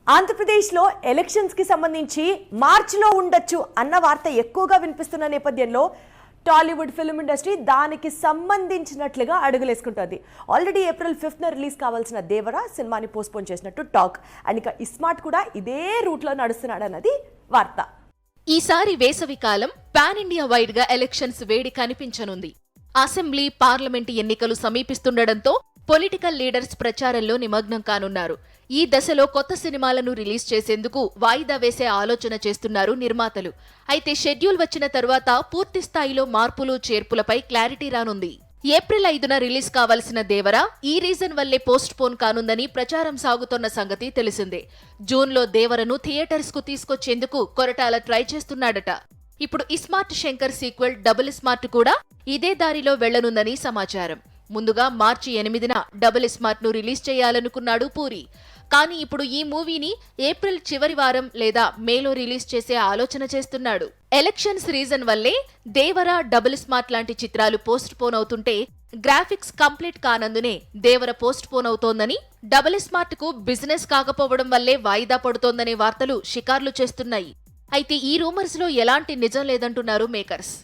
ఆంధ్రప్రదేశ్లో ఎలక్షన్స్కి సంబంధించి మార్చిలో ఉండొచ్చు అన్న వార్త ఎక్కువగా వినిపిస్తున్న నేపథ్యంలో టాలీవుడ్ ఫిల్మ్ ఇండస్ట్రీ దానికి సంబంధించినట్లుగా అడుగులేసుకుంటుంది. ఆల్రెడీ ఏప్రిల్ 5న రిలీజ్ కావాల్సిన దేవరా సినిమాని పోస్ట్పోన్ చేసినట్టు టాక్. అండ్ ఇక ఇస్మార్ట్ కూడా ఇదే రూట్లో నడుస్తున్నాడన్నది వార్త. ఈసారి వేసవి కాలం పాన్ ఇండియా వైడ్ గా ఎలక్షన్స్ వేడి కనిపించనుంది. అసెంబ్లీ, పార్లమెంటు ఎన్నికలు సమీపిస్తుండటంతో పొలిటికల్ లీడర్స్ ప్రచారంలో నిమగ్నం కానున్నారు. ఈ దశలో కొత్త సినిమాలను రిలీజ్ చేసేందుకు వాయిదా వేసే ఆలోచన చేస్తున్నారు నిర్మాతలు. అయితే షెడ్యూల్ వచ్చిన తరువాత పూర్తి స్థాయిలో మార్పులు చేర్పులపై క్లారిటీ రానుంది. ఏప్రిల్ 5న రిలీజ్ కావాల్సిన దేవరా ఈ రీజన్ వల్లే పోస్ట్ పోన్ కానుందని ప్రచారం సాగుతోన్న సంగతి తెలిసిందే. జూన్లో దేవరను థియేటర్స్ కు తీసుకొచ్చేందుకు కొరటాల ట్రై చేస్తున్నాడట. ఇప్పుడు iSmart Shankar sequel double smart కూడా ఇదే దారిలో వెళ్లనుందని సమాచారం. ముందుగా మార్చి 8న డబుల్ స్మార్ట్ ను రిలీజ్ చేయాలనుకున్నాడు పూరి. కానీ ఇప్పుడు ఈ మూవీని ఏప్రిల్ చివరి వారం లేదా మేలో రిలీజ్ చేసే ఆలోచన చేస్తున్నాడు. ఎలక్షన్స్ రీజన్ వల్లే దేవరా, డబుల్ స్మార్ట్ లాంటి చిత్రాలు పోస్ట్ పోన్ అవుతుంటే గ్రాఫిక్స్ కంప్లీట్ కానందునే దేవర పోస్ట్ పోన్ అవుతోందని, డబుల్ స్మార్ట్ కు బిజినెస్ కాకపోవడం వల్లే వాయిదా పడుతోందనే వార్తలు షికార్లు చేస్తున్నాయి. అయితే ఈ రూమర్స్ లో ఎలాంటి నిజం లేదంటున్నారు మేకర్స్.